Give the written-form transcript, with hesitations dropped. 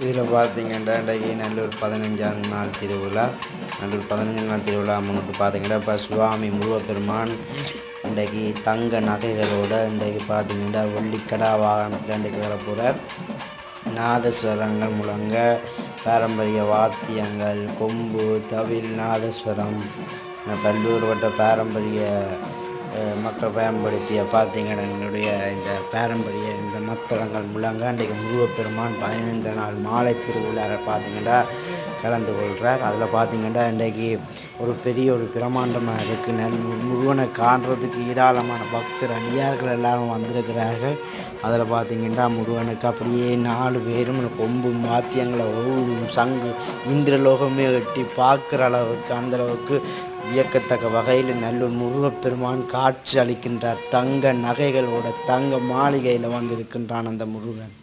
இதில் பார்த்தீங்கன்னா இன்றைக்கி நல்லூர் 15ஆம் நாள் திருவிழா. நல்லூர் 15ஆம் நாள் திருவிழா முன்னிட்டு பார்த்தீங்கன்னா இப்போ சுவாமி முருகப்பெருமான் இன்றைக்கி தங்க நகைகளோடு இன்றைக்கி பார்த்தீங்கன்னா வெள்ளிக்கடா வாகனத்தில் இன்றைக்கி வர போகிறார். நாதஸ்வரங்கள் முழங்க, பாரம்பரிய வாத்தியங்கள், கொம்பு, தவில், நாதஸ்வரம், பல்வேறுபட்ட பாரம்பரிய மக்கள் பயன்படுத்திய பார்த்தீங்கன்னா என்னுடைய இந்த பாரம்பரிய இந்த மத்தளங்கள் முழங்க இன்றைக்கு முருகப்பெருமான் 15 நாள் மாலை திருவிழாவை பார்த்தீங்கன்னா கலந்து கொள்கிறார். அதில் பார்த்தீங்கன்னா இன்றைக்கு ஒரு பெரிய ஒரு பிரமாண்டமாக இருக்குது. முருகனை காண்றதுக்கு ஏராளமான பக்தர் அடியார்கள் எல்லாரும் வந்திருக்கிறார்கள். அதில் பார்த்தீங்கன்னா முருகனுக்கு அப்படியே 4 பேரும் கொம்பு வாத்தியங்களை ஓதும் சங்கு இந்திரலோகமே எட்டி பார்க்குற அளவுக்கு அந்தளவுக்கு வியக்கத்தக்க வகையில் நல்லூர் முருகப்பெருமான் காட்சி அளிக்கின்றார். தங்க நகைகளோட தங்க மாளிகையில் வந்திருக்கின்றான் அந்த முருகன்.